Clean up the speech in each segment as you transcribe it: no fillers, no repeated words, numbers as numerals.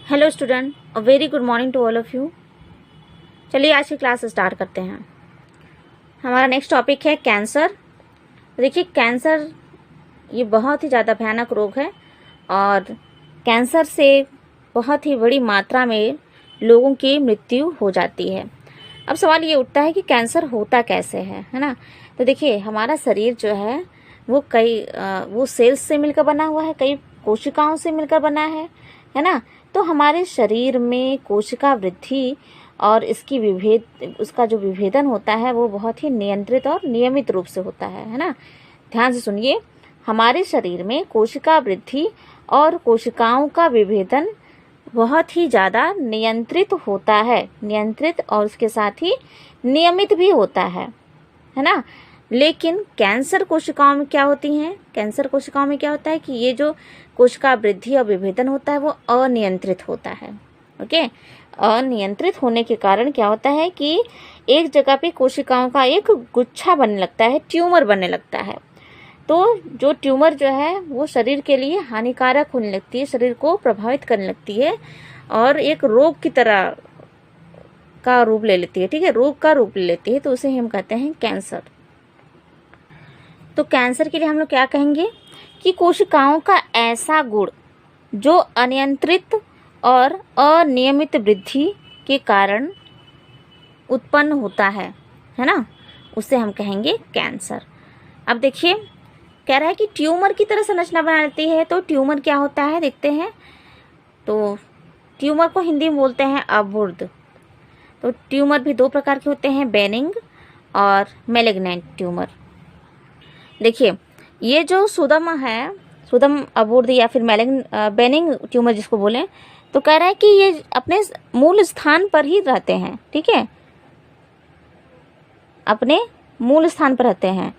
Hello student, a very good morning to all of you. चलिए आज की class start करते हैं। हमारा नेक्स्ट टॉपिक है कैंसर। देखिए, कैंसर ये बहुत ही ज़्यादा भयानक रोग है और कैंसर से बहुत ही बड़ी मात्रा में लोगों की मृत्यु हो जाती है। अब सवाल ये उठता है कि कैंसर होता कैसे है ना। तो देखिए, हमारा शरीर जो है वो सेल्स से मिलकर बना हुआ है, कई कोशिकाओं से मिलकर बना है ना। तो हमारे शरीर में कोशिका वृद्धि और उसका जो विभेदन होता है वो बहुत ही नियंत्रित और नियमित रूप से होता है ना। ध्यान से सुनिए, हमारे शरीर में कोशिका वृद्धि और कोशिकाओं का विभेदन बहुत ही ज़्यादा नियंत्रित होता है, नियंत्रित और उसके साथ ही नियमित भी होता है ना। लेकिन कैंसर कोशिकाओं में क्या होती हैं? कैंसर कोशिकाओं में क्या होता है कि ये जो कोशिका वृद्धि और विभेदन होता है वो अनियंत्रित होता है। ओके, अनियंत्रित होने के कारण क्या होता है कि एक जगह पे कोशिकाओं का एक गुच्छा बनने लगता है, ट्यूमर बनने लगता है। तो जो ट्यूमर जो है वो शरीर के लिए हानिकारक होने लगती है, शरीर को प्रभावित करने लगती है और एक रोग की तरह का रूप ले लेती है। ठीक है, रोग का रूप ले लेती है, तो उसे हम कहते हैं कैंसर। तो कैंसर के लिए हम लोग क्या कहेंगे कि कोशिकाओं का ऐसा गुण जो अनियंत्रित और अनियमित वृद्धि के कारण उत्पन्न होता है ना, उसे हम कहेंगे कैंसर। अब देखिए, कह रहा है कि ट्यूमर की तरह संरचना बना लेती है। तो ट्यूमर क्या होता है देखते हैं। तो ट्यूमर को हिंदी में बोलते हैं अवुर्ध। तो ट्यूमर भी दो प्रकार के होते हैं, बेनिंग और मैलिग्नेंट ट्यूमर। देखिए, ये जो सुदम है, सुदम अवुर्ध या फिर बेनिंग ट्यूमर जिसको बोलें, तो कह रहा है कि ये अपने मूल स्थान पर ही रहते हैं। ठीक है, अपने मूल स्थान पर रहते हैं।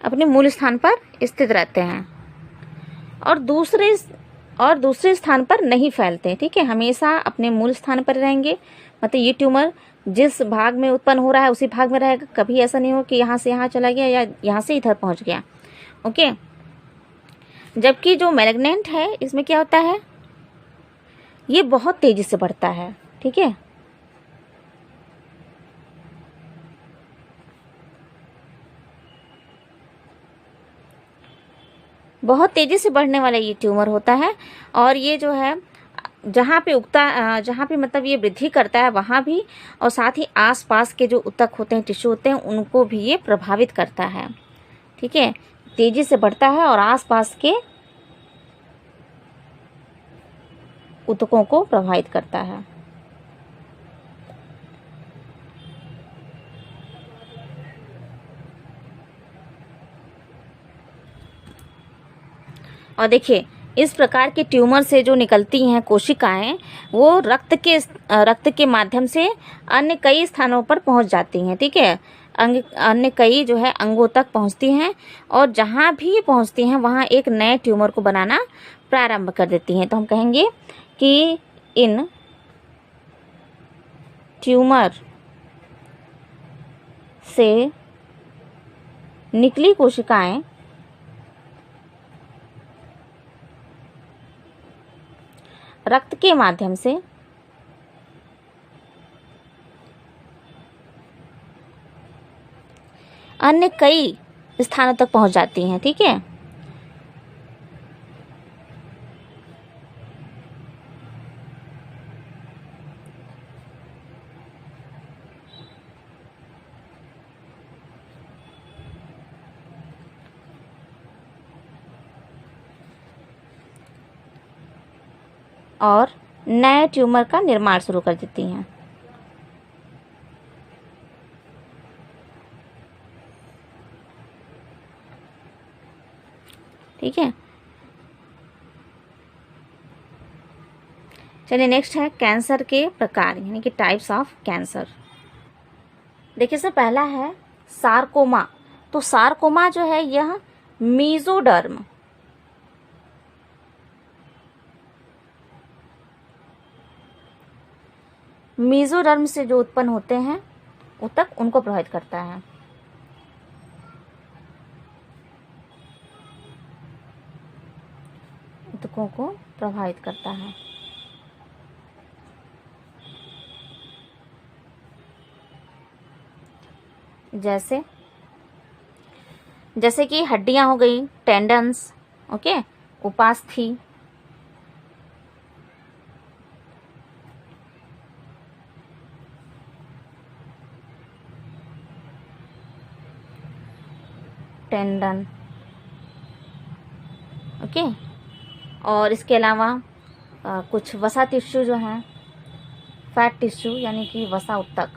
अपने मूल स्थान पर स्थित रहते हैं और दूसरे स्थान पर नहीं फैलते। ठीक है, हमेशा अपने मूल स्थान पर रहेंगे। मतलब ये ट्यूमर जिस भाग में उत्पन्न हो रहा है उसी भाग में रहेगा, कभी ऐसा नहीं हो कि यहाँ से यहाँ चला गया या यहाँ से इधर पहुँच गया। ओके, जबकि जो मैलिग्नेंट है इसमें क्या होता है, ये बहुत तेजी से बढ़ता है। ठीक है, बहुत तेजी से बढ़ने वाला ये ट्यूमर होता है और ये जो है जहाँ पे मतलब ये वृद्धि करता है वहाँ भी, और साथ ही आसपास के जो ऊतक होते हैं, टिश्यू होते हैं, उनको भी ये प्रभावित करता है। ठीक है, तेजी से बढ़ता है और आसपास के ऊतकों को प्रभावित करता है। और देखिए, इस प्रकार के ट्यूमर से जो निकलती हैं कोशिकाएं वो रक्त के माध्यम से अन्य कई स्थानों पर पहुंच जाती हैं। ठीक है, अन्य कई जो है अंगों तक पहुंचती हैं और जहां भी ये पहुंचती हैं वहां एक नए ट्यूमर को बनाना प्रारंभ कर देती हैं। तो हम कहेंगे कि इन ट्यूमर से निकली कोशिकाएं रक्त के माध्यम से अन्य कई स्थानों तक पहुंच जाती हैं। ठीक है, और नए ट्यूमर का निर्माण शुरू कर देती हैं। ठीक है, चलिए नेक्स्ट है कैंसर के प्रकार, यानी कि टाइप्स ऑफ कैंसर। देखिए, सर पहला है सार्कोमा। तो सार्कोमा जो है यह मीजोडर्म से जो उत्पन्न होते हैं ऊतक, उनको प्रभावित करता है। ऊतकों को प्रभावित करता है। जैसे कि हड्डियां हो गई, टेंडन्स, ओके, उपास्थि, टेंडन, ओके, और इसके अलावा कुछ वसा टिश्यू जो हैं, फैट टिश्यू यानी कि वसा ऊतक,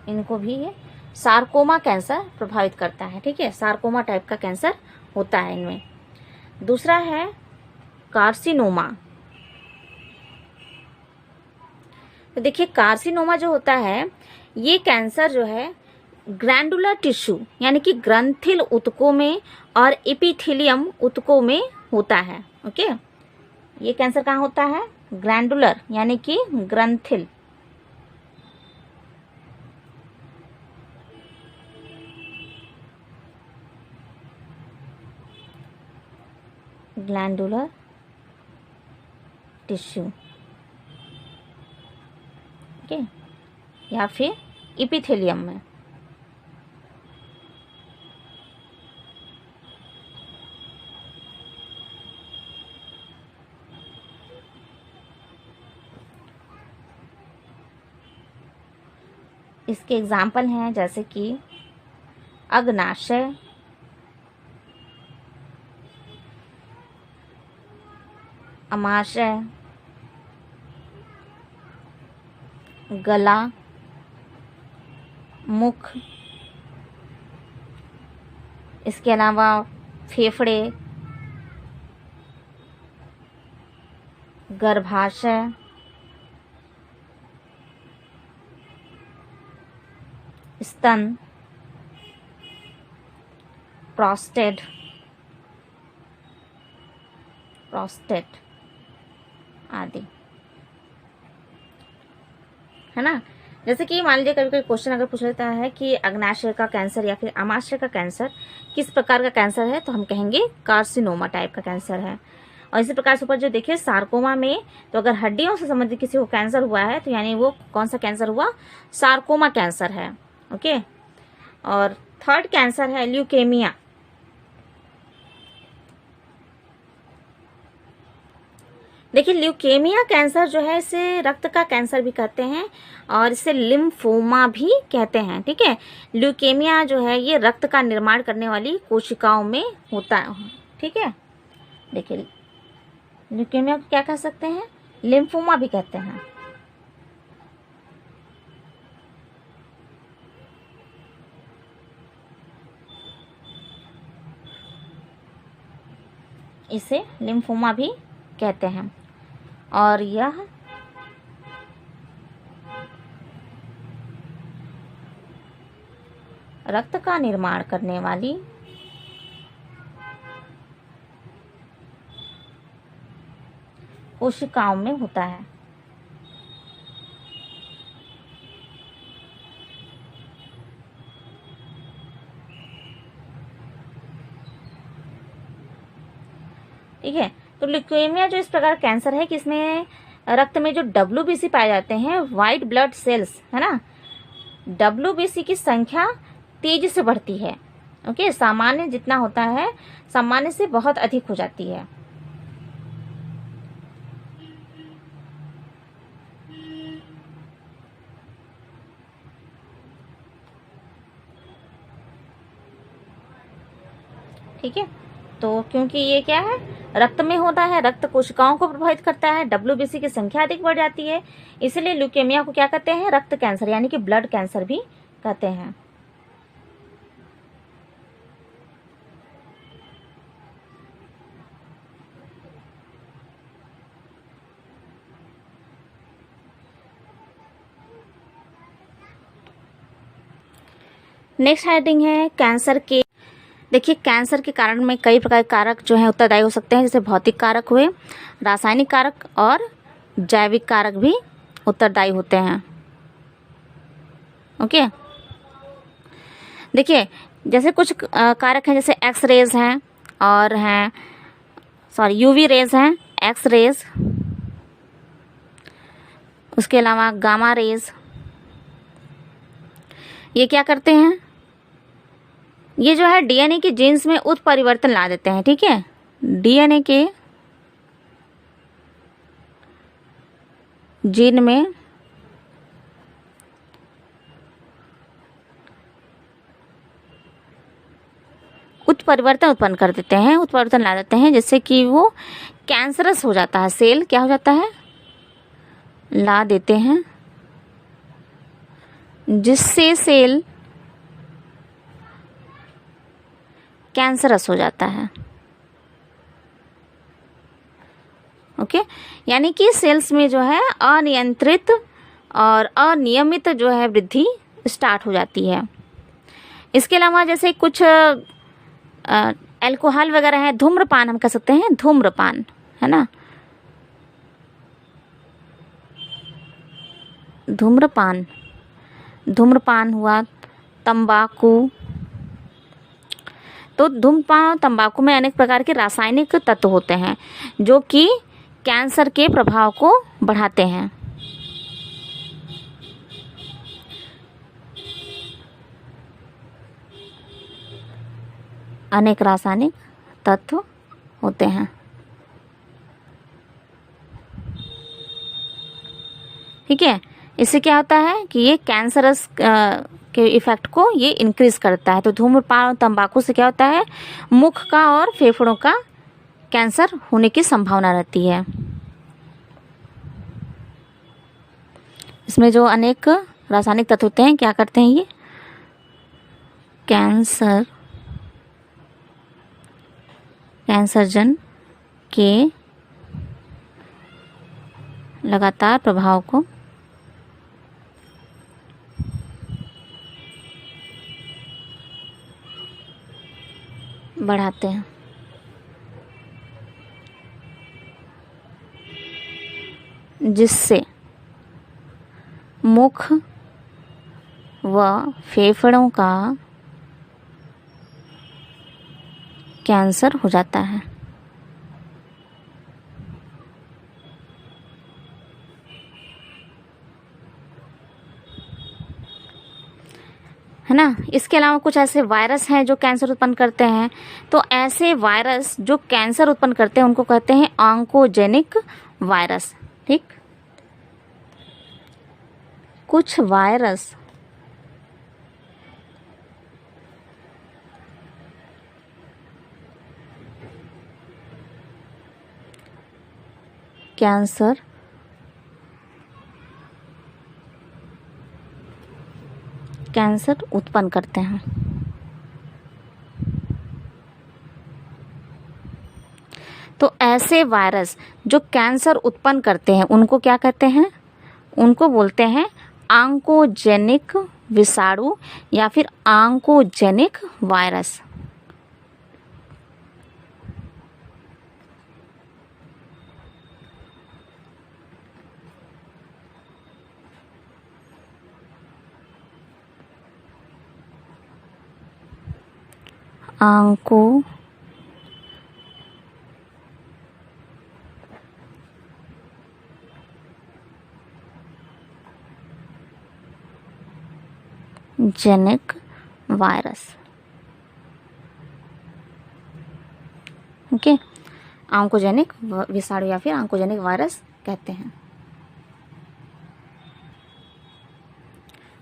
इनको भी ये सार्कोमा कैंसर प्रभावित करता है। ठीक है, सार्कोमा टाइप का कैंसर होता है इनमें। दूसरा है कार्सिनोमा। तो देखिए, कार्सिनोमा जो होता है, ये कैंसर जो है ग्रैंडुलर टिश्यू यानी कि ग्रंथिल ऊतकों में और एपिथेलियम ऊतकों में होता है। ओके, ये कैंसर कहाँ होता है? ग्रैंडुलर यानी कि ग्रंथिल, ग्लैंडुलर टिश्यू, ओके, या फिर एपिथेलियम में। इसके एग्जाम्पल हैं जैसे कि अग्नाशय, अमाशय, गला, मुख, इसके अलावा फेफड़े, गर्भाशय, स्तन, प्रोस्टेट आदि, है ना। जैसे कि मान लीजिए कभी कोई क्वेश्चन अगर पूछ लेता है कि अग्नाशय का कैंसर या फिर अमाशय का कैंसर किस प्रकार का कैंसर है, तो हम कहेंगे कार्सिनोमा टाइप का कैंसर है। और इसी प्रकार से ऊपर जो देखिए सार्कोमा में, तो अगर हड्डियों से संबंधित किसी को कैंसर हुआ है तो यानी वो कौन सा कैंसर हुआ? सार्कोमा कैंसर है। ओके, और थर्ड कैंसर है ल्यूकेमिया। देखिए, ल्यूकेमिया कैंसर जो है इसे रक्त का कैंसर भी कहते हैं और इसे लिम्फोमा भी कहते हैं। ठीक है, ल्यूकेमिया जो है ये रक्त का निर्माण करने वाली कोशिकाओं में होता है। ठीक है, देखिए ल्यूकेमिया को क्या कह सकते हैं? लिम्फोमा भी कहते हैं। इसे लिम्फोमा भी कहते हैं और यह रक्त का निर्माण करने वाली कोशिकाओं में होता है। ठीक है, तो ल्यूकेमिया जो इस प्रकार कैंसर है कि इसमें रक्त में जो WBC पाए जाते हैं, व्हाइट ब्लड सेल्स, है ना, WBC की संख्या तेजी से बढ़ती है। ओके, सामान्य जितना होता है सामान्य से बहुत अधिक हो जाती है। ठीक है, तो क्योंकि ये क्या है, रक्त में होता है, रक्त कोशिकाओं को प्रभावित करता है, WBC की संख्या अधिक बढ़ जाती है, इसलिए ल्यूकेमिया को क्या कहते हैं? रक्त कैंसर यानी कि ब्लड कैंसर भी कहते हैं। नेक्स्ट हेडिंग है कैंसर के। देखिए, कैंसर के कारण में कई प्रकार के कारक जो हैं उत्तरदायी हो सकते हैं, जैसे भौतिक कारक हुए, रासायनिक कारक और जैविक कारक भी उत्तरदायी होते हैं। ओके, देखिए जैसे कुछ कारक हैं, जैसे एक्सरेज हैं और हैं सॉरी यूवी रेज हैं, एक्स रेज, उसके अलावा गामा रेज, ये क्या करते हैं, ये जो है डीएनए के जीन्स में उत्परिवर्तन ला देते हैं। ठीक है, डीएनए के जीन में उत्परिवर्तन उत्पन्न कर देते हैं, उत्परिवर्तन ला देते हैं, जिससे कि वो कैंसरस हो जाता है। सेल क्या हो जाता है, ला देते हैं, जिससे सेल कैंसरस हो जाता है। ओके, यानी कि सेल्स में जो है अनियंत्रित और अनियमित जो है वृद्धि स्टार्ट हो जाती है। इसके अलावा जैसे कुछ अल्कोहल वगैरह है, धूम्रपान हम कह सकते हैं, धूम्रपान है ना, धूम्रपान, धूम्रपान हुआ, तंबाकू। तो धूम्रपान और तंबाकू में अनेक प्रकार के रासायनिक तत्व होते हैं जो कि कैंसर के प्रभाव को बढ़ाते हैं। अनेक रासायनिक तत्व होते हैं। ठीक है, इससे क्या होता है कि ये कैंसरस के इफेक्ट को ये इंक्रीज करता है। तो धूम्रपान और तंबाकू से क्या होता है, मुख का और फेफड़ों का कैंसर होने की संभावना रहती है। इसमें जो अनेक रासायनिक तत्व होते हैं क्या करते हैं, ये कैंसरजन के लगातार प्रभाव को बढ़ाते हैं। जिससे मुख व फेफड़ों का कैंसर हो जाता है। है ना। इसके अलावा कुछ ऐसे वायरस हैं जो कैंसर उत्पन्न करते हैं। तो ऐसे वायरस जो कैंसर उत्पन्न करते हैं उनको कहते हैं ऑन्कोजेनिक वायरस। ठीक, कुछ वायरस कैंसर उत्पन्न करते हैं। तो ऐसे वायरस जो कैंसर उत्पन्न करते हैं उनको क्या कहते हैं, उनको बोलते हैं ऑन्कोजेनिक विषाणु या फिर oncogenic virus. Oncogenic virus. Okay, oncogenic विषाणु या फिर ऑन्कोजेनिक वायरस कहते हैं।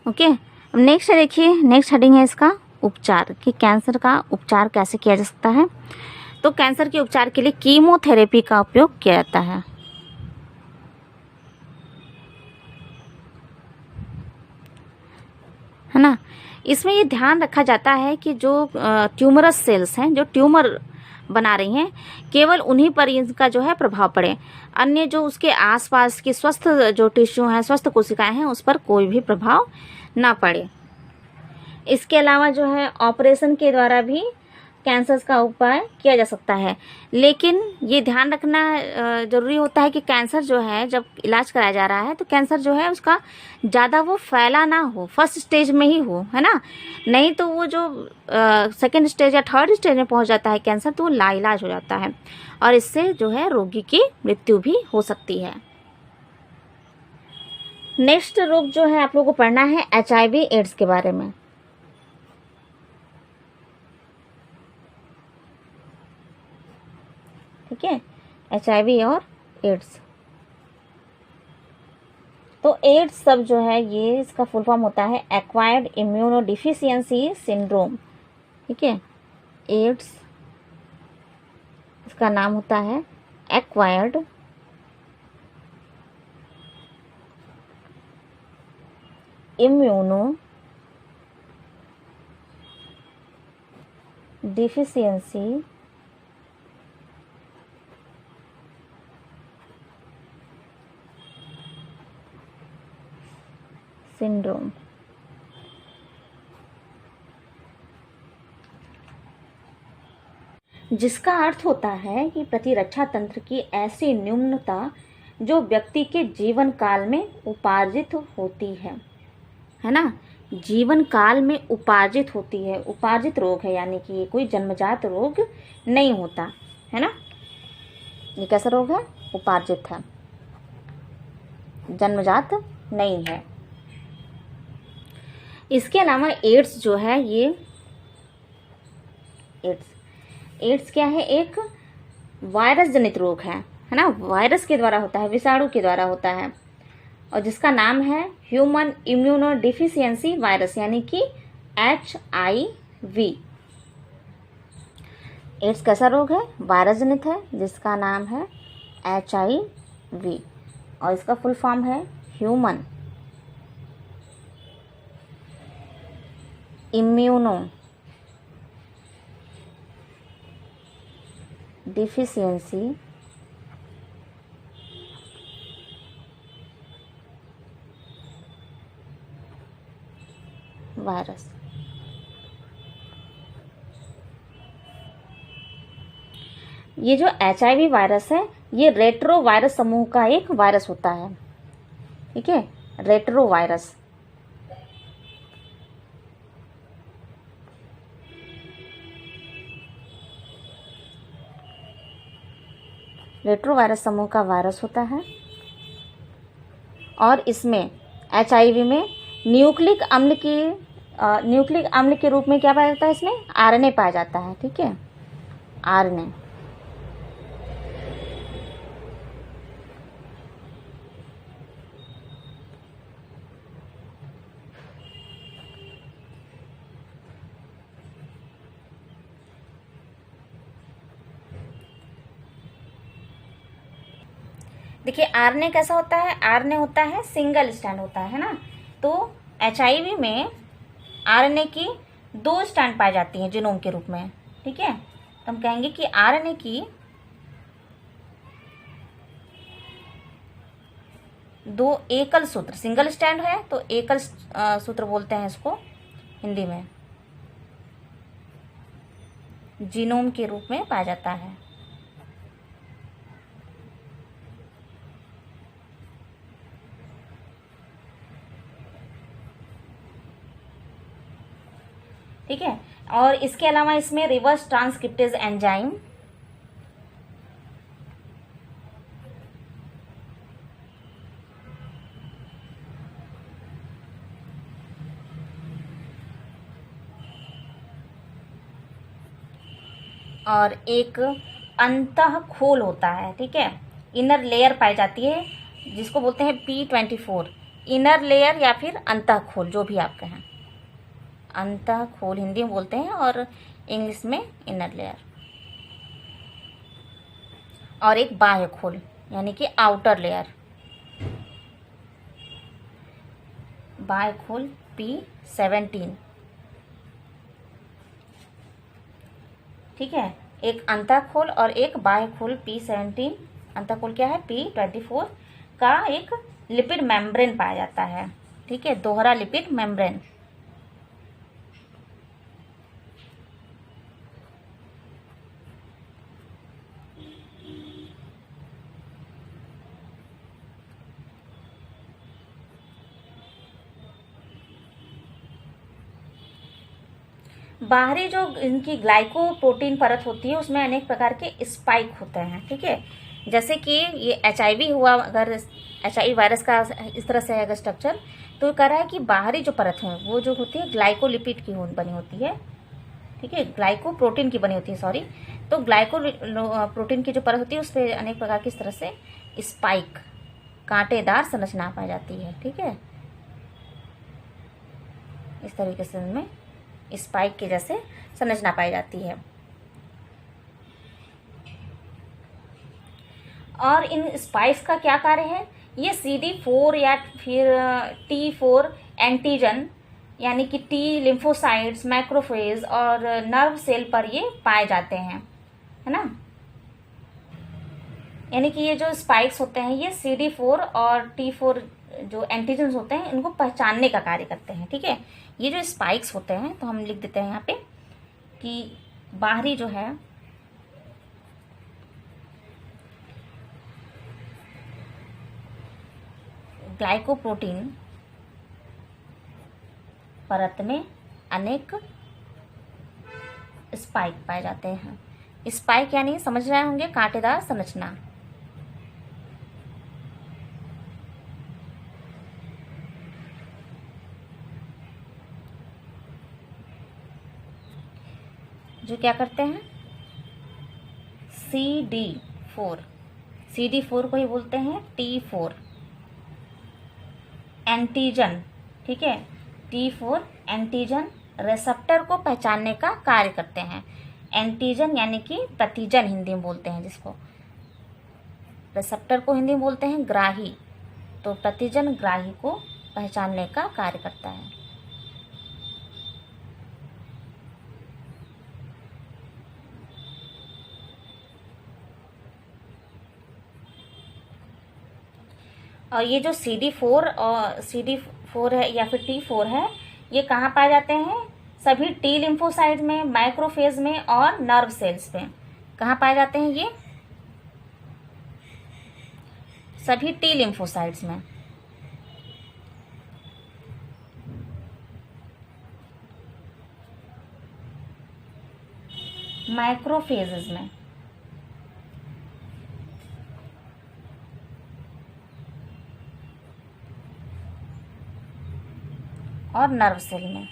ओके, नेक्स्ट देखिए, नेक्स्ट हेडिंग है इसका उपचार, कि कैंसर का उपचार कैसे किया जा सकता है। तो कैंसर के उपचार के लिए कीमोथेरेपी का उपयोग किया जाता है। है ना। इसमें ये ध्यान रखा जाता है कि जो ट्यूमरस सेल्स हैं, जो ट्यूमर बना रही हैं, केवल उन्हीं पर इनका जो है प्रभाव पड़े, अन्य जो उसके आसपास की स्वस्थ जो टिश्यू हैं, स्वस्थ कोशिकाएं हैं, उस पर कोई भी प्रभाव ना पड़े। इसके अलावा जो है ऑपरेशन के द्वारा भी कैंसर्स का उपाय किया जा सकता है। लेकिन ये ध्यान रखना जरूरी होता है कि कैंसर जो है जब इलाज कराया जा रहा है तो कैंसर जो है उसका ज़्यादा वो फैला ना हो, फर्स्ट स्टेज में ही हो, है ना। नहीं तो वो जो सेकेंड स्टेज या थर्ड स्टेज में पहुंच जाता है कैंसर तो वो लाइलाज हो जाता है और इससे जो है रोगी की मृत्यु भी हो सकती है। नेक्स्ट रोग जो है आप लोगों को पढ़ना है HIV एड्स के बारे में। ठीक है, HIV और एड्स। तो एड्स सब जो है ये इसका फुल फॉर्म होता है एक्वायर्ड इम्यूनोडिफिशियंसी सिंड्रोम। ठीक है, एड्स इसका नाम होता है एक्वायर्ड इम्यूनो डिफिशियंसी सिंड्रोम। जिसका अर्थ होता है कि प्रतिरक्षा तंत्र की ऐसी न्यूनता जो व्यक्ति के जीवन काल में उपार्जित होती है ना, जीवन काल में उपार्जित होती है। उपार्जित रोग है यानी कि ये कोई जन्मजात रोग नहीं होता है ना। ये कैसा रोग है? उपार्जित है, जन्मजात नहीं है। इसके अलावा एड्स जो है ये एड्स क्या है? एक वायरस जनित रोग है ना। वायरस के द्वारा होता है, विषाणु के द्वारा होता है और जिसका नाम है ह्यूमन इम्यूनोडिफिशियंसी वायरस यानी कि HIV। एड्स कैसा रोग है? वायरस जनित है जिसका नाम है HIV और इसका फुल फॉर्म है ह्यूमन इम्यूनो डिफिशियंसी वायरस। ये जो HIV वायरस है ये रेट्रो वायरस समूह का एक वायरस होता है। ठीक है, रेट्रो वायरस। रेट्रो वायरस समूह का वायरस होता है और इसमें HIV में न्यूक्लिक अम्ल के रूप में क्या पाया जाता है? इसमें RNA पाया जाता है। ठीक है, RNA। देखिए RNA कैसा होता है? RNA होता है सिंगल स्ट्रैंड होता है ना। तो HIV में RNA की 2 स्ट्रैंड पाई जाती हैं जीनोम के रूप में। ठीक है, तो हम कहेंगे कि RNA की 2 एकल सूत्र, सिंगल स्ट्रैंड है तो एकल सूत्र बोलते हैं इसको हिंदी में, जीनोम के रूप में पाया जाता है। ठीक है, और इसके अलावा इसमें रिवर्स ट्रांसक्रिप्टेज एंजाइम और एक अंतः खोल होता है। ठीक है, इनर लेयर पाई जाती है जिसको बोलते हैं P24, इनर लेयर या फिर अंतः खोल, जो भी आप कहें। अंतः खोल हिंदी में बोलते हैं और इंग्लिश में इनर लेयर। और एक बाह्य खोल यानी कि आउटर लेयर, बाह्य खोल P17। ठीक है, एक अंतः खोल और एक बाह्य खोल P17। अंतः खोल क्या है? P24 का एक लिपिड मेम्ब्रेन पाया जाता है। ठीक है, दोहरा लिपिड मेम्ब्रेन। बाहरी जो इनकी ग्लाइकोप्रोटीन परत होती है उसमें अनेक प्रकार के स्पाइक होते हैं, ठीक है। जैसे कि ये HIV हुआ, अगर HIV वायरस का इस तरह से है अगर स्ट्रक्चर, तो कह रहा है कि बाहरी जो परत है वो जो होती है ग्लाइकोलिपिड की बनी होती है, ठीक है, ग्लाइकोप्रोटीन की बनी होती है, सॉरी। तो ग्लाइकोप्रोटीन की जो परत होती है उस पर अनेक प्रकार की इस तरह से स्पाइक, कांटेदार संरचना पाई जाती है, ठीक है। इस तरीके से उनमें स्पाइक के जैसे संरचना पाई जाती है। और इन स्पाइक्स का क्या कार्य है? ये CD4 या फिर T4 एंटीजन यानी कि T लिम्फोसाइट्स, मैक्रोफेज और नर्व सेल पर ये पाए जाते हैं, है ना। यानी कि ये जो स्पाइक्स होते हैं ये CD4 और T4 जो एंटीजन्स होते हैं इनको पहचानने का कार्य करते हैं, ठीक है। ये जो स्पाइक्स होते हैं तो हम लिख देते हैं यहाँ पे कि बाहरी जो है ग्लाइकोप्रोटीन परत में अनेक स्पाइक पाए जाते हैं। स्पाइक यानी समझ रहे होंगे कांटेदार संरचना। जो क्या करते हैं CD4 को ही बोलते हैं T4 एंटीजन, ठीक है। T4 एंटीजन रिसेप्टर को पहचानने का कार्य करते हैं। एंटीजन यानी कि प्रतिजन हिंदी में बोलते हैं जिसको, रिसेप्टर को हिंदी में बोलते हैं ग्राही, तो प्रतिजन ग्राही को पहचानने का कार्य करता है। और ये जो CD4 है या फिर T4 है, ये कहाँ पाए जाते हैं? सभी T लिम्फोसाइट में, माइक्रोफेज में और नर्व सेल्स में। कहाँ पाए जाते हैं ये? सभी T लिम्फोसाइट्स में, माइक्रोफेजेस में और नर्व सेल में,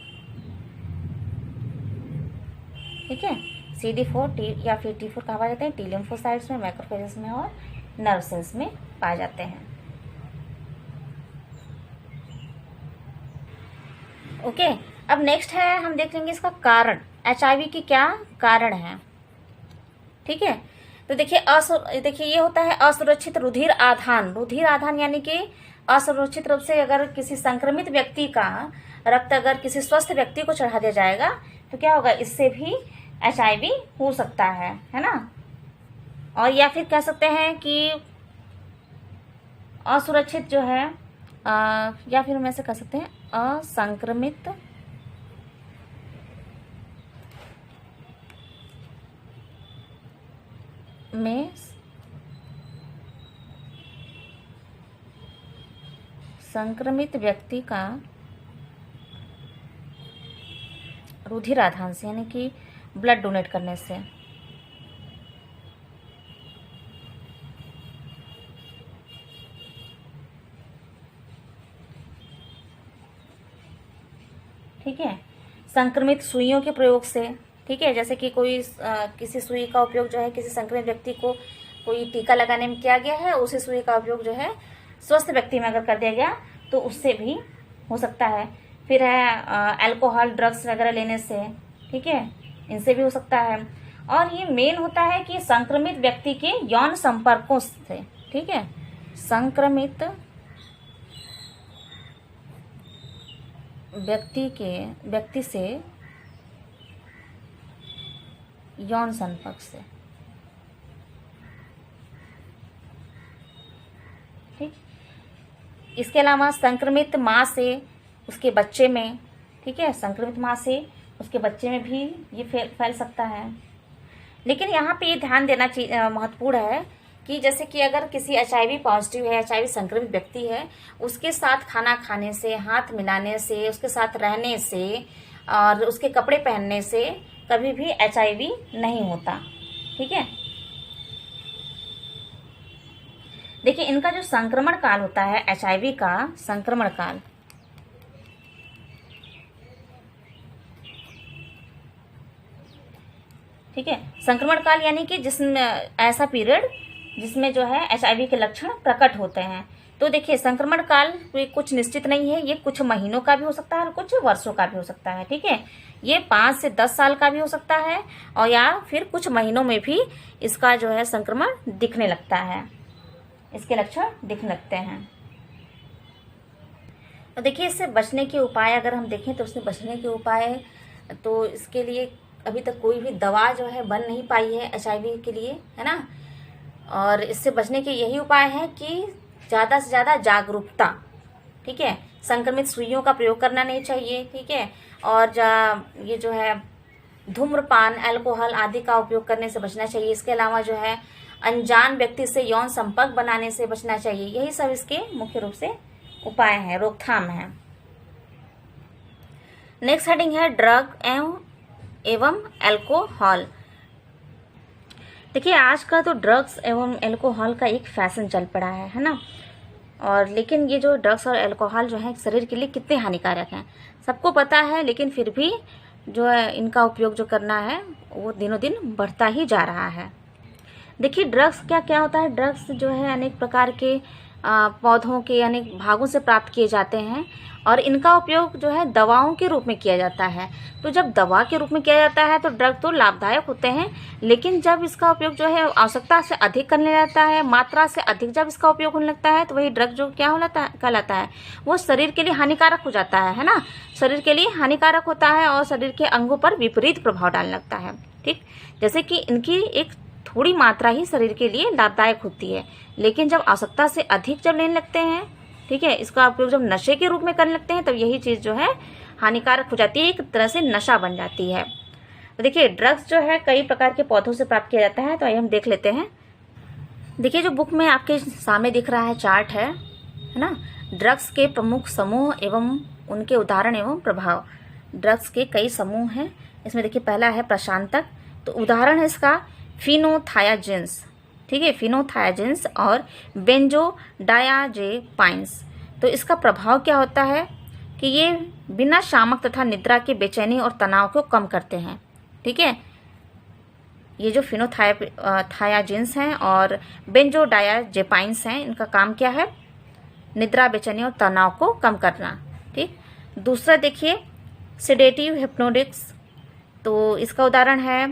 ठीक है। CD4 T या फिर T4 कहाँ पाए जाते हैं? T लिम्फोसाइट्स में, मैक्रोफेजेस में और नर्व सेल्स में पाए जाते हैं। ओके, अब नेक्स्ट है हम देख लेंगे इसका कारण। HIV की क्या कारण है, ठीक है। तो देखिए ये होता है असुरक्षित रुधिर आधान। रुधिर आधान यानी कि असुरक्षित रूप से अगर किसी संक्रमित व्यक्ति का रक्त अगर किसी स्वस्थ व्यक्ति को चढ़ा दिया जाएगा तो क्या होगा? इससे भी HIV हो सकता है ना। और या फिर कह सकते हैं कि असुरक्षित जो है या फिर हम ऐसे कह सकते हैं असंक्रमित में संक्रमित व्यक्ति का रुधिर आधान से यानी कि ब्लड डोनेट करने से ठीक है, संक्रमित सुइयों के प्रयोग से, ठीक है। जैसे कि कोई किसी सुई का उपयोग जो है किसी संक्रमित व्यक्ति को कोई टीका लगाने में किया गया है, उसी सुई का उपयोग जो है स्वस्थ व्यक्ति में अगर कर दिया गया तो उससे भी हो सकता है। फिर है अल्कोहल, ड्रग्स वगैरह लेने से, ठीक है, इनसे भी हो सकता है। और ये मेन होता है कि संक्रमित व्यक्ति के यौन संपर्कों से, ठीक है, संक्रमित व्यक्ति से यौन संपर्क से, ठीक। इसके अलावा संक्रमित माँ से उसके बच्चे में, ठीक है, संक्रमित माँ से उसके बच्चे में भी ये फैल सकता है। लेकिन यहाँ पे ये ध्यान देना महत्वपूर्ण है कि जैसे कि अगर किसी HIV पॉजिटिव है, HIV संक्रमित व्यक्ति है, उसके साथ खाना खाने से, हाथ मिलाने से, उसके साथ रहने से और उसके कपड़े पहनने से कभी भी HIV नहीं होता। ठीक है, देखिए इनका जो संक्रमण काल होता है HIV का संक्रमण काल, ठीक है, संक्रमण काल यानी कि जिसमें ऐसा पीरियड जिसमें जो है HIV के लक्षण प्रकट होते हैं। तो देखिए संक्रमण काल कुछ निश्चित नहीं है, ये कुछ महीनों का भी हो सकता है और कुछ वर्षों का भी हो सकता है। ठीक है, ये 5 से 10 साल का भी हो सकता है और या फिर कुछ महीनों में भी इसका जो है संक्रमण दिखने लगता है, इसके लक्षण दिखने लगते हैं। तो देखिए इससे बचने के उपाय अगर हम देखें तो उससे बचने के उपाय, तो इसके लिए अभी तक कोई भी दवा जो है बन नहीं पाई है HIV के लिए, है ना। और इससे बचने के यही उपाय है कि ज़्यादा से ज़्यादा जागरूकता, ठीक है, संक्रमित सुइयों का प्रयोग करना नहीं चाहिए। ठीक है, और ये जो है धूम्रपान, अल्कोहल आदि का उपयोग करने से बचना चाहिए। इसके अलावा जो है अनजान व्यक्ति से यौन संपर्क बनाने से बचना चाहिए। यही सब इसके मुख्य रूप से उपाय हैं, रोकथाम है। नेक्स्ट हेडिंग है ड्रग एवं अल्कोहल। देखिए आज का तो ड्रग्स एवं अल्कोहल का एक फैशन चल पड़ा है ना। और लेकिन ये जो ड्रग्स और अल्कोहल जो है शरीर के लिए कितने हानिकारक हैं सबको पता है, लेकिन फिर भी जो है इनका उपयोग जो करना है वो दिनों दिन बढ़ता ही जा रहा है। देखिए ड्रग्स क्या क्या होता है, ड्रग्स जो है अनेक प्रकार के पौधों के अनेक भागों से प्राप्त किए जाते हैं और इनका उपयोग जो है दवाओं के रूप में किया जाता है। तो जब दवा के रूप में किया जाता है तो ड्रग तो लाभदायक होते हैं, लेकिन जब इसका उपयोग जो है आवश्यकता से अधिक करने लगता है, मात्रा से अधिक जब इसका उपयोग होने लगता है, तो वही ड्रग जो क्या कहलाता है, वो शरीर के लिए हानिकारक हो जाता है ना। शरीर के लिए हानिकारक होता है और शरीर के अंगों पर विपरीत प्रभाव डालने लगता है। ठीक, जैसे कि इनकी एक थोड़ी मात्रा ही शरीर के लिए लाभदायक होती है, लेकिन जब आवश्यकता से अधिक जब लेने लगते हैं, ठीक है, इसका उपयोग जब नशे के रूप में करने लगते हैं, तब यही चीज़ जो है हानिकारक हो जाती है, एक तरह से नशा बन जाती है। तो देखिए ड्रग्स जो है कई प्रकार के पौधों से प्राप्त किया जाता है, तो आइए हम देख लेते हैं। देखिए जो बुक में आपके सामने दिख रहा है चार्ट है ना, ड्रग्स के प्रमुख समूह एवं उनके उदाहरण एवं प्रभाव। ड्रग्स के कई समूह हैं, इसमें देखिए पहला है प्रशांतक। तो उदाहरण है इसका फिनोथायाजिन्स, ठीक है, फिनोथायाजिन्स और बेंजोडायाजेपाइन्स। तो इसका प्रभाव क्या होता है कि ये बिना शामक तथा निद्रा के बेचैनी और तनाव को कम करते हैं। ठीक है, ये जो फिनोथायाजिन्स हैं और बेंजोडायाजेपाइन्स हैं, इनका काम क्या है, निद्रा, बेचैनी और तनाव को कम करना। ठीक, दूसरा देखिए सेडेटिव हिप्नोटिक्स। तो इसका उदाहरण है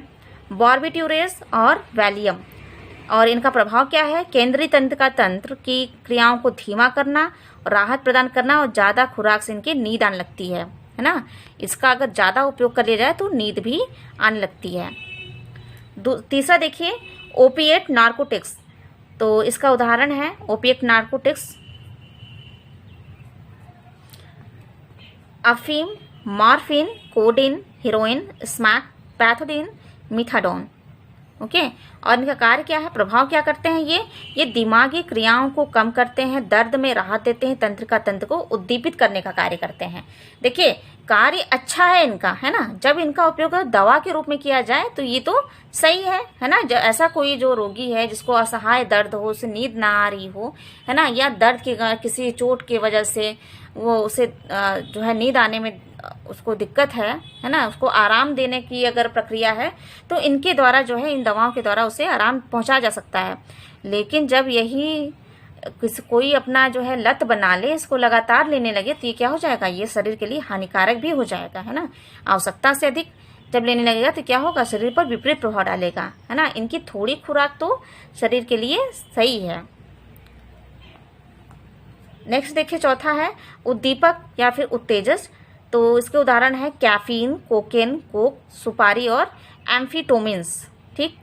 बार्बिट्यूरेस और वैलियम। और इनका प्रभाव क्या है, केंद्रीय तंत्र की क्रियाओं को धीमा करना और राहत प्रदान करना, और ज़्यादा खुराक से इनकी नींद आने लगती है ना। इसका अगर ज़्यादा उपयोग कर लिया जाए तो नींद भी आने लगती है। तीसरा देखिए ओपिएट नार्कोटिक्स। तो इसका उदाहरण है ओपिएट नार्कोटिक्स अफीम, morphine, codeine, heroin, smack, pethidine, methadone. Okay, और इनका कार्य क्या है, प्रभाव क्या करते हैं, ये दिमागी क्रियाओं को कम करते हैं, दर्द में राहत देते हैं, तंत्र को उद्दीपित करने का कार्य करते हैं। देखिए कार्य अच्छा है इनका, है ना। जब इनका उपयोग दवा के रूप में किया जाए तो ये तो सही है ना। जो ऐसा कोई जो रोगी है जिसको असहाय दर्द हो, उसे नींद ना आ रही हो, है ना, या दर्द के किसी चोट की वजह से वो उसे जो है नींद आने में उसको दिक्कत है ना, उसको आराम देने की अगर प्रक्रिया है तो इनके द्वारा जो है, इन दवाओं के द्वारा उसे आराम पहुंचा जा सकता है। लेकिन जब यही कोई अपना जो है लत बना ले, इसको लगातार लेने लगे, तो ये क्या हो जाएगा, ये शरीर के लिए हानिकारक भी हो जाएगा, है ना। आवश्यकता से अधिक जब लेने लगेगा तो क्या होगा, शरीर पर विपरीत प्रभाव डालेगा, है ना। इनकी थोड़ी खुराक तो शरीर के लिए सही है। नेक्स्ट देखिए चौथा है उद्दीपक या फिर उत्तेजक। तो इसके उदाहरण है कैफीन, कोकेन, कोक, सुपारी और एम्फीटोमिन्स। ठीक,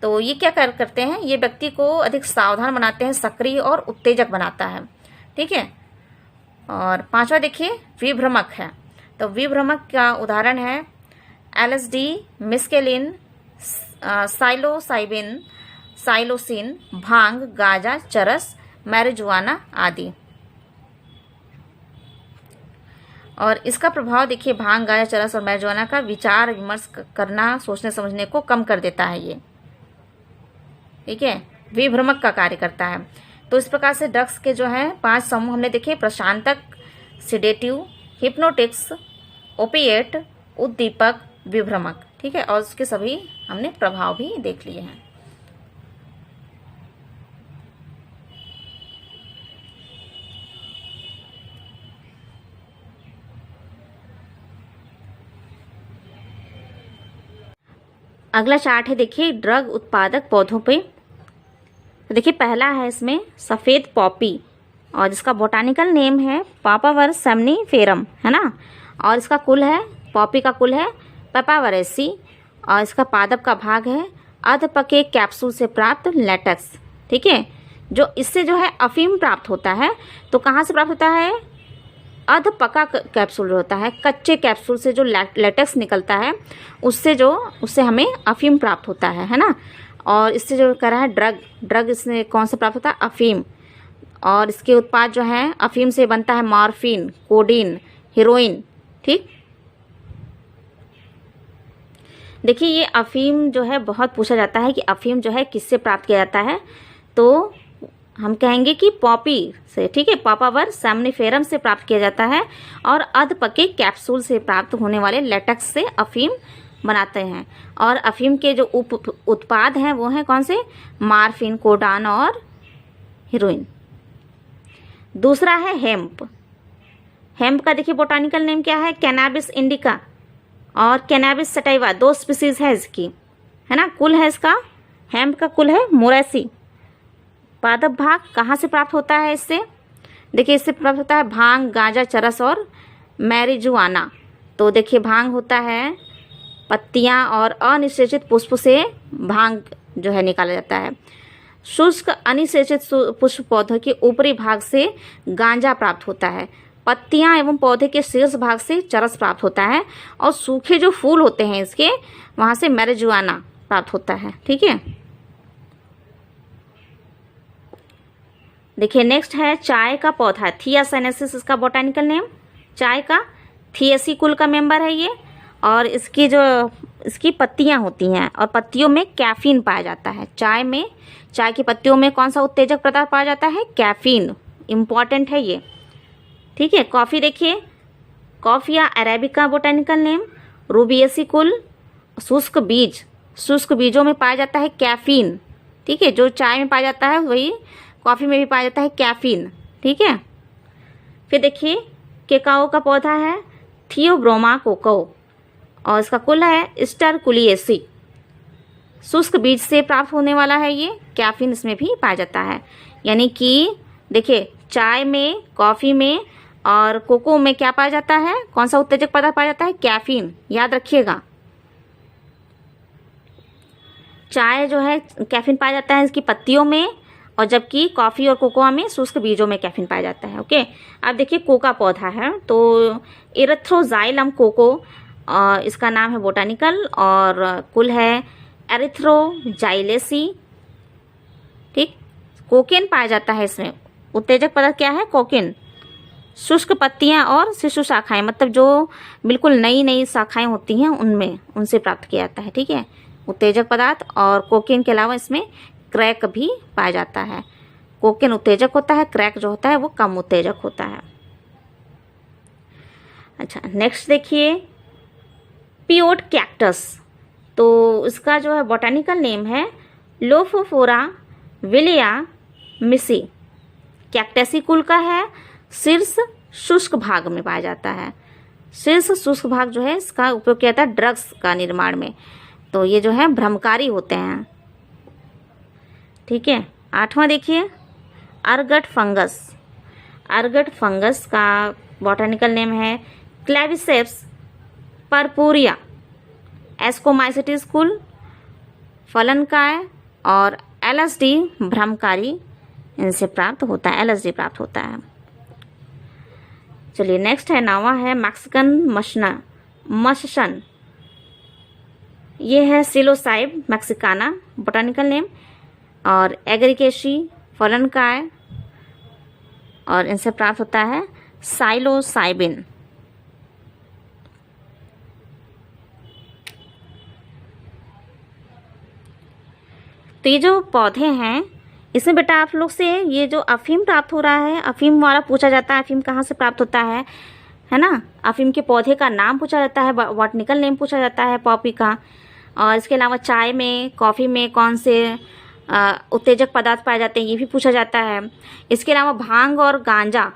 तो ये क्या करते हैं, ये व्यक्ति को अधिक सावधान बनाते हैं, सक्रिय और उत्तेजक बनाता है। ठीक है, और पांचवा देखिए विभ्रमक है। तो विभ्रमक का उदाहरण है LSD, मिस्केलिन, साइलोसाइबिन, साइलोसिन, भांग, गांजा, चरस, मैरिजुआना आदि। और इसका प्रभाव देखिए भांग, गांजा, चरस और मैरिजुआना का विचार विमर्श करना, सोचने समझने को कम कर देता है ये, ठीक है, विभ्रमक का कार्य करता है। तो इस प्रकार से ड्रग्स के जो है 5 समूह हमने देखे, प्रशांतक, सिडेटिव, हिप्नोटिक्स, ओपिएट, उद्दीपक, विभ्रमक, ठीक है, और उसके सभी हमने प्रभाव भी देख लिए हैं। अगला चार्ट है देखिए ड्रग उत्पादक पौधों पे। तो देखिए पहला है इसमें सफ़ेद पॉपी, और जिसका बोटानिकल नेम है पापावर सेमनीफेरम, है ना, और इसका कुल है, पॉपी का कुल है पेपावरेसी, और इसका पादप का भाग है अधपके कैप्सूल से प्राप्त लेटेक्स, ठीक है, जो इससे जो है अफीम प्राप्त होता है। तो कहाँ से प्राप्त होता है? अधपका कैप्सूल होता है, कच्चे कैप्सूल से जो लेटेक्स निकलता है उससे हमें अफीम प्राप्त होता है ना। और इससे जो कह रहा है ड्रग इससे कौन से प्राप्त होता है? अफीम। और इसके उत्पाद जो हैं अफीम से बनता है मॉर्फिन, कोडीन, हीरोइन, ठीक। देखिए ये अफीम जो है बहुत पूछा जाता है कि अफीम जो है किससे प्राप्त किया जाता है, तो हम कहेंगे कि पॉपी से, ठीक है, पापावर सेमनीफेरम से प्राप्त किया जाता है, और अधपके कैप्सूल से प्राप्त होने वाले लेटेक्स से अफीम बनाते हैं। और अफीम के जो उत्पाद हैं वो हैं कौन से? मॉर्फिन, कोडान और हीरोइन। दूसरा है हेम्प। हेम्प का देखिए बोटानिकल नेम क्या है? कैनाबिस इंडिका और कैनाबिस सटाइवा, 2 स्पीसीज है इसकी, है ना। कुल है इसका, हेम्प का कुल है मोरेसी। पादप भाग कहाँ से प्राप्त होता है इससे? देखिए इससे प्राप्त होता है भांग, गांजा, चरस और मैरिजुआना। तो देखिए भांग होता है पत्तियां, और अनिषेचित पुष्प से भांग जो है निकाला जाता है। शुष्क अनिषेचित पुष्प पौधे के ऊपरी भाग से गांजा प्राप्त होता है। पत्तियां एवं पौधे के शीर्ष भाग से चरस प्राप्त होता है, और सूखे जो फूल होते हैं इसके वहां से मैरिजुआना प्राप्त होता है, ठीक है। देखिए नेक्स्ट है चाय का पौधा, थियासाइनेसिस इसका बोटानिकल नेम। चाय का थिएसी कुल का मेंबर है ये, और इसकी पत्तियां होती हैं, और पत्तियों में कैफीन पाया जाता है। चाय की पत्तियों में कौन सा उत्तेजक पदार्थ पाया जाता है? कैफीन, इंपॉर्टेंट है ये, ठीक है। कॉफ़ी देखिए, coffea arabica botanical name, Rubiaceae कुल, शुष्क बीजों में पाया जाता है कैफीन, ठीक है। जो चाय में पाया जाता है वही कॉफ़ी में भी पाया जाता है कैफीन, ठीक है। फिर देखिए केकाओ का पौधा है थियोब्रोमा कोको, और इसका कुल है स्टरकुलिएसी। शुष्क बीज से प्राप्त होने वाला है ये, कैफीन इसमें भी पाया जाता है। यानी कि देखिए चाय में, कॉफ़ी में और कोको में क्या पाया जाता है? कौन सा उत्तेजक पदार्थ पाया जाता है? कैफीन, याद रखिएगा। चाय जो है कैफीन पाया जाता है इसकी पत्तियों में, और जबकि कॉफ़ी और कोकोआ में शुष्क बीजों में कैफीन पाया जाता है, ओके। अब देखिए कोका पौधा है, तो एरिथ्रोजाइलम कोको इसका नाम है बोटानिकल, और कुल है एरिथ्रोजाइलेसी, ठीक। कोकेन पाया जाता है इसमें, उत्तेजक पदार्थ क्या है? कोकेन। शुष्क पत्तियां और शिशु शाखाएं, मतलब जो बिल्कुल नई शाखाएं होती हैं उनसे प्राप्त किया जाता है, ठीक है, उत्तेजक पदार्थ। और कोकेन के अलावा इसमें क्रैक भी पाया जाता है। कोकेन उत्तेजक होता है, क्रैक जो होता है वो कम उत्तेजक होता है। अच्छा नेक्स्ट देखिए पियोट कैक्टस, तो इसका जो है बोटानिकल नेम है लोफोफोरा विलिया मिसी। कैक्टेसी कुल का है, शीर्ष शुष्क भाग में पाया जाता है। शीर्ष शुष्क भाग जो है इसका उपयोग किया जाता है ड्रग्स का निर्माण में, तो ये जो है भ्रमकारी होते हैं, ठीक है। 8वां देखिए अर्गट फंगस। अर्गट फंगस का बॉटनिकल नेम है क्लेविसेप्स परपुरिया। एस्कोमाइसिटिस कुल, फलनकाय और एलएसडी भ्रमकारी इनसे प्राप्त होता है, एलएसडी प्राप्त होता है। चलिए नेक्स्ट है 9वां है मैक्सिकन मशसन। ये है सिलोसाइब मैक्सिकाना बोटानिकल नेम, और एग्रिकेशी फलनकाय, और इनसे प्राप्त होता है साइलोसाइबिन, तो ये जो पौधे हैं इसमें बेटा आप लोग से ये जो अफीम प्राप्त हो रहा है, अफीम वाला पूछा जाता है, अफीम कहाँ से प्राप्त होता है ना। अफीम के पौधे का नाम पूछा जाता है, बॉटनिकल नेम पूछा जाता है पॉपी का। और इसके अलावा चाय में, कॉफ़ी में कौन से उत्तेजक पदार्थ पाए जाते हैं ये भी पूछा जाता है। इसके अलावा भांग और गांजा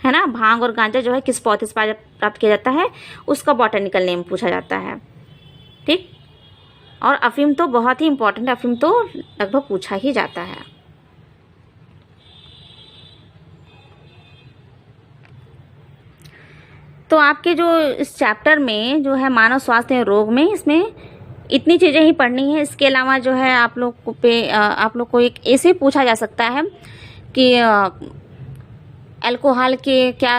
है ना, भांग और गांजा जो है किस पौधे से प्राप्त किया जाता है उसका बॉटनिकल नेम पूछा जाता है। ठीक। और अफीम तो बहुत ही इंपॉर्टेंट है, अफीम तो लगभग पूछा ही जाता है। तो आपके जो इस चैप्टर में जो है मानव स्वास्थ्य एवं रोग में, इसमें इतनी चीज़ें ही पढ़नी है। इसके अलावा जो है आप लोग को एक ऐसे पूछा जा सकता है कि अल्कोहल के क्या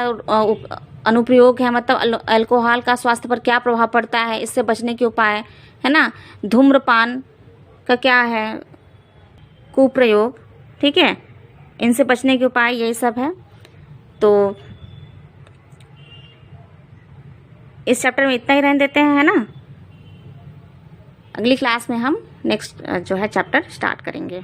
अनुप्रयोग है, मतलब अल्कोहल का स्वास्थ्य पर क्या प्रभाव पड़ता है, इससे बचने के उपाय है ना। धूम्रपान का क्या है कुप्रयोग, ठीक है, इनसे बचने के उपाय यही सब है। तो इस चैप्टर में इतना ही रहने देते हैं, है ना। अगली क्लास में हम नेक्स्ट जो है चैप्टर स्टार्ट करेंगे।